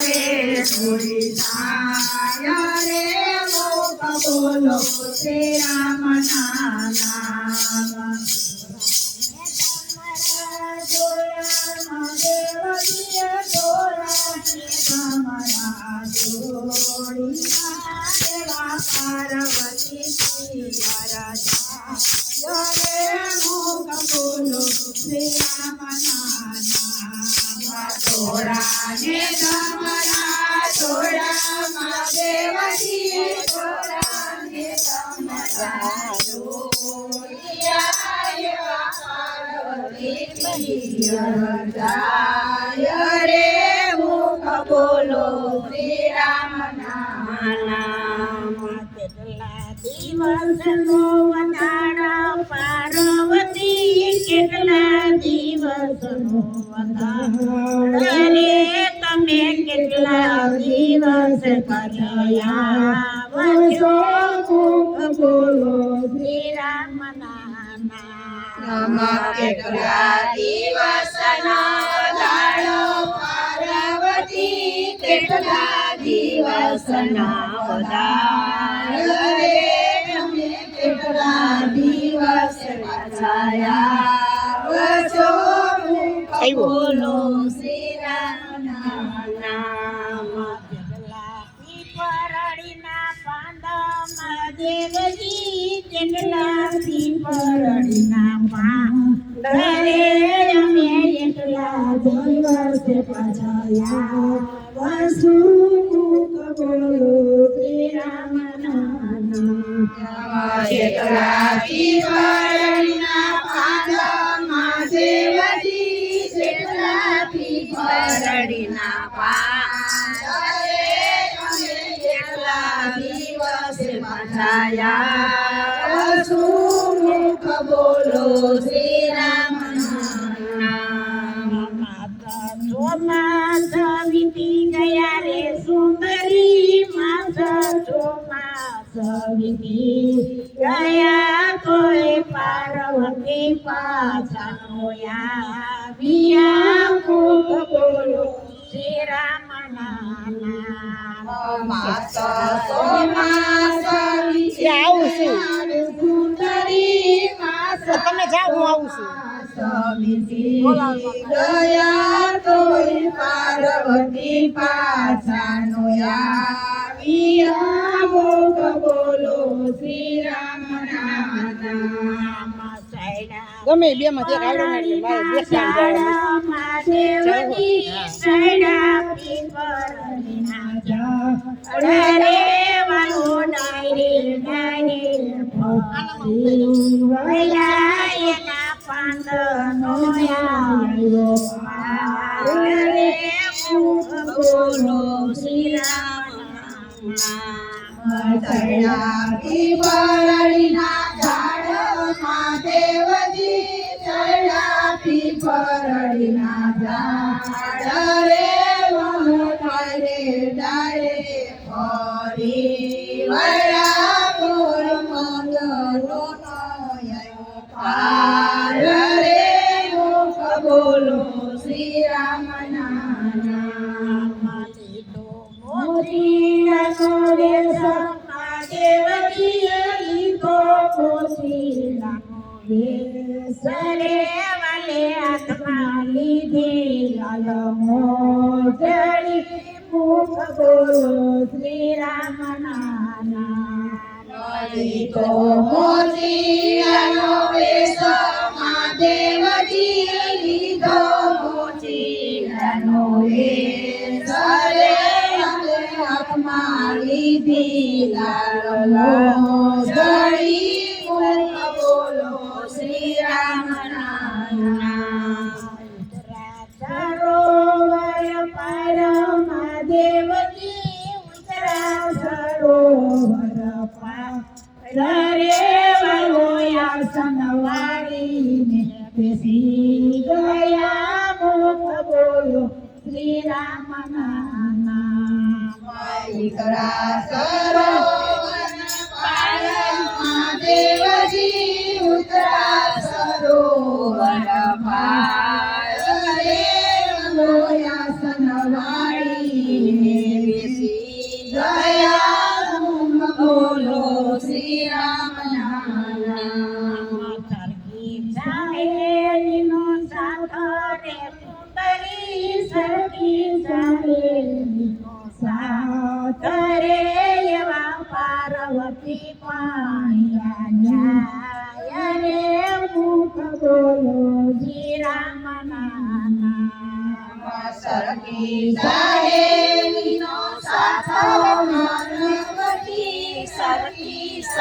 રે થોડી થાય રે મુખ બોલો શ્રી રામ નામ पार्वती मुख बोलो श्री राम थोड़ा ने तमरा थोड़ा देवती थोड़ा ने तमरा रे मुख बोलो श्री राम नाम दिवस नो वंदाड़ा पार्वती केटला दिवस नो वंदाड़ा रे तमे केटला दिवस कर्या वसो मुख बोलो श्री राम नाम केटला दिवस नो वंदाड़ा पार्वती केटला दिवस नो वंदाड़ा दिवस बचाया वसो बोलो श्री राम नाम परड़ीना पांदमा देवजी केटला परड़ीना पांडरे अमे एकला दिवस बचाया वसो बोलो श्री राम केटला परड़ीना पांदमा देवजी केटला परड़ीना पांडरे अमे एकला दिवस बचाया वसो मुख बोलो श्री राम नाम मास वीती गया रे सुंदरी मास वीती गया कोई पार्वती पाछाया बिया मुख बोलो श्री राम नाम मास सुंदरी मास તમે જાઓ હું આવું છું गया कोई पार्वती पाछाया मुख बोलो श्री राम नाम गमे बे मध्ये आवडे देवती सैडा पीपरना जा रे वालो डायरे डायरे वैलायना पांद नोया रे मुख बोलो श्री राम सैडा पीपरना झाड़ देवजी सैडा पीपरना झाड़ रे डायरे डायरे हरी वैरा मोर मंगलो पार रे मुख बोलो श्री राम नाम मोती रे देवकी को मोती सरे वाले आत्मा लीधे लाल मोजड़ी मुख बोलो श्री राम नाम तो मोती देवजी लीधो मोती सरे आत्मा लीधी लाल मोजड़ी मुख बोलो श्री राम सरोवर पर देवकी उतरा सरोवर पर रे वलोया सनवाड़ी में बेसी गया मुख बोलो श्री राम नाम सरोवर पर देवजी उतरा सरोवर पार रे वलोया सनवाड़ी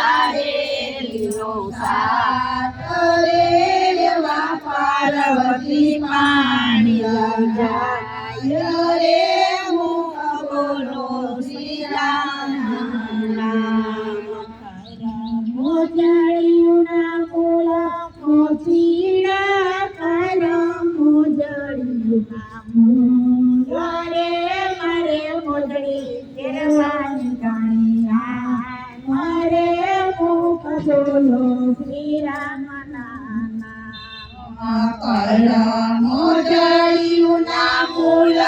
હારેલીનો સાથ રેલવા પાર્વતી પાણી લઈ જાય રે મુખ બોલો શ્રી રામનું નામ મોજળિયુંના મૂળ મોતીડા કરમ મોજળિયુંના મૂળ રે મારે મોજળી કેરવાની કાણિયા મારે મુખ બોલો શ્રી રામના નામ કરમ મોજળિયુંના મૂળ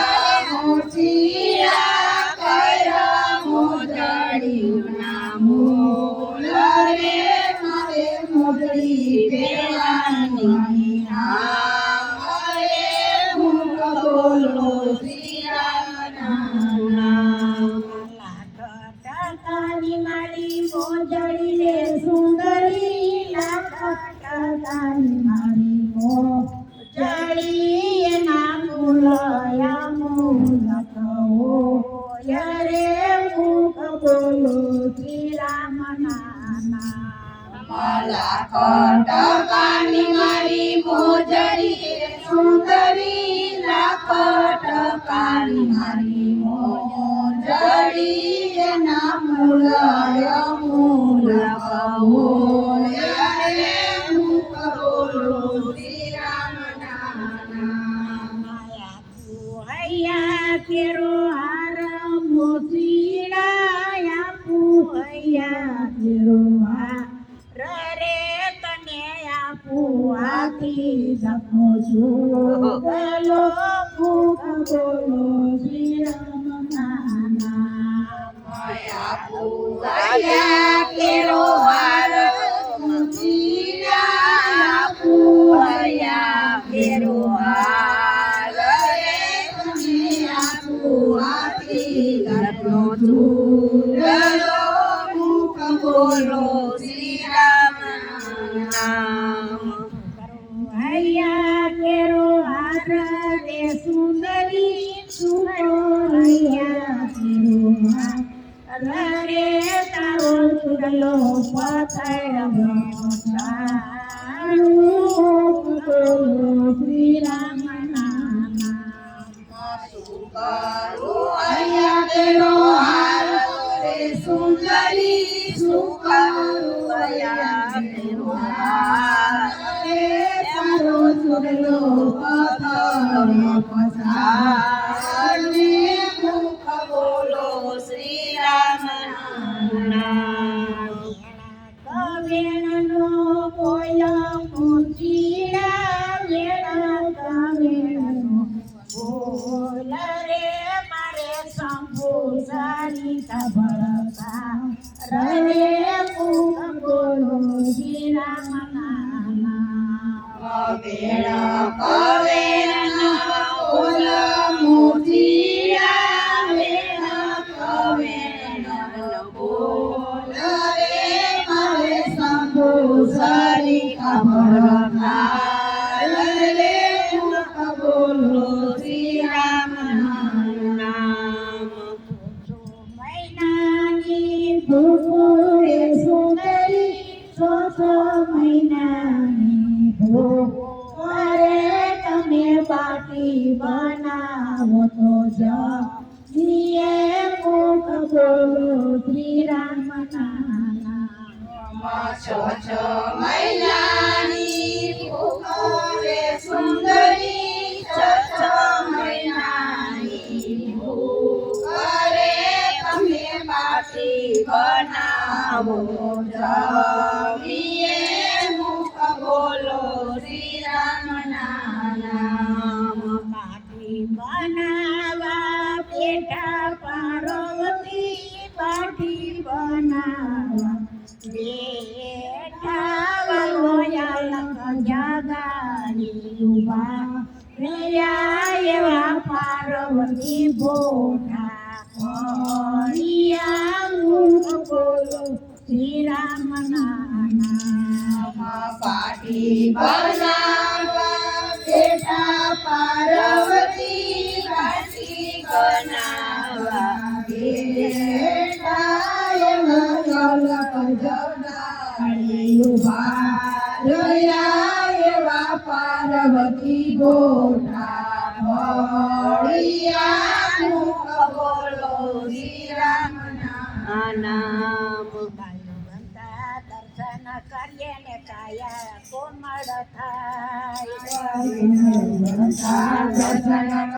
મોતીડા કરમ મોજળિયુંના મૂળ રે મારે મોજળી કેરવાની મારે મુખ બોલો શ્રી રામના નામ ટકાની મારી મોજળી રે સુંદરી લાખ ટકાની મારી મોજળી એના મૂલયા મૂલ કહો રે મુખ બોલો શ્રી રામના નામ લાખ ટકાની મારી મોજળી સુંદરી લાખ ટકાની મારી મોજળી એના મૂલય મૂલ કહો રે મુખ બોલો શ્રી રામના નામ હૈયા કેરો હાર મોતીડા હૈયા કેરો હાર રે તને આપું આખી દખો છું બોલો મુખ બોલો શ્રી રામના નામ આપું હૈયા કેરો હાર મોતીડા આપું હૈયા કેરો હાર રે તને આપું આખી દખો છું બોલો મુખ બોલો શ્રી રામના નામ હૈયા કેરો હાર રે સુંદરી સુંદરૈયા કેરો હાર રે તારો ચૂડલો પથર બોલો શ્રી રામના નામ હૈયા કેરો હાર રે સુંદરી સુંદરૈયા કેરો હાર રે તારો ચૂડલો પથર મુખ બોલો શ્રી રામના નામ કવેણનો બોલો મોતીડા વેણ કવેણનો બોલ રે મારે શંભુ સરિતા ભળતા રે મુખ બોલો શ્રી રામના નામ કવેણનો બોલ મોતીડા વેણ કવેણનો બોલ રે મારે શંભુ સરિતા ભળતા રે મુખ બોલો શ્રી રામના નામ મહિનાની ભૂરે સુંદરી 6 મહિનાની ભૂખ રે તમે બાટી બનાવો તો જીએ મુખ બોલો શ્રી રામના નામ 6 મહિનાની ભૂખ રે સુંદરી 6 મહિનાની ભૂખ રે તમે બાટી બનાવો જીએ મુખ બોલો શ્રી રામના નામ બાટી બનાવા બેટા પાર્વતી બાટી બનાવા બેઠા વલોયા જગાડી ઉભા રહ્યા એવા પાર્વતી બોઠા કોણિયા મુખ બોલો શ્રી રામના નામ પાટી બનાવા બેટા પાર્વતી પાટી બનાવા બેટા એવા પાર્વતી ગોઠા ભળિયા મુખ બોલો શ્રી રામ નામ ભગવંતા દર્શન કરીએ ને કાયા કોમળ થાય નામ. દર્શન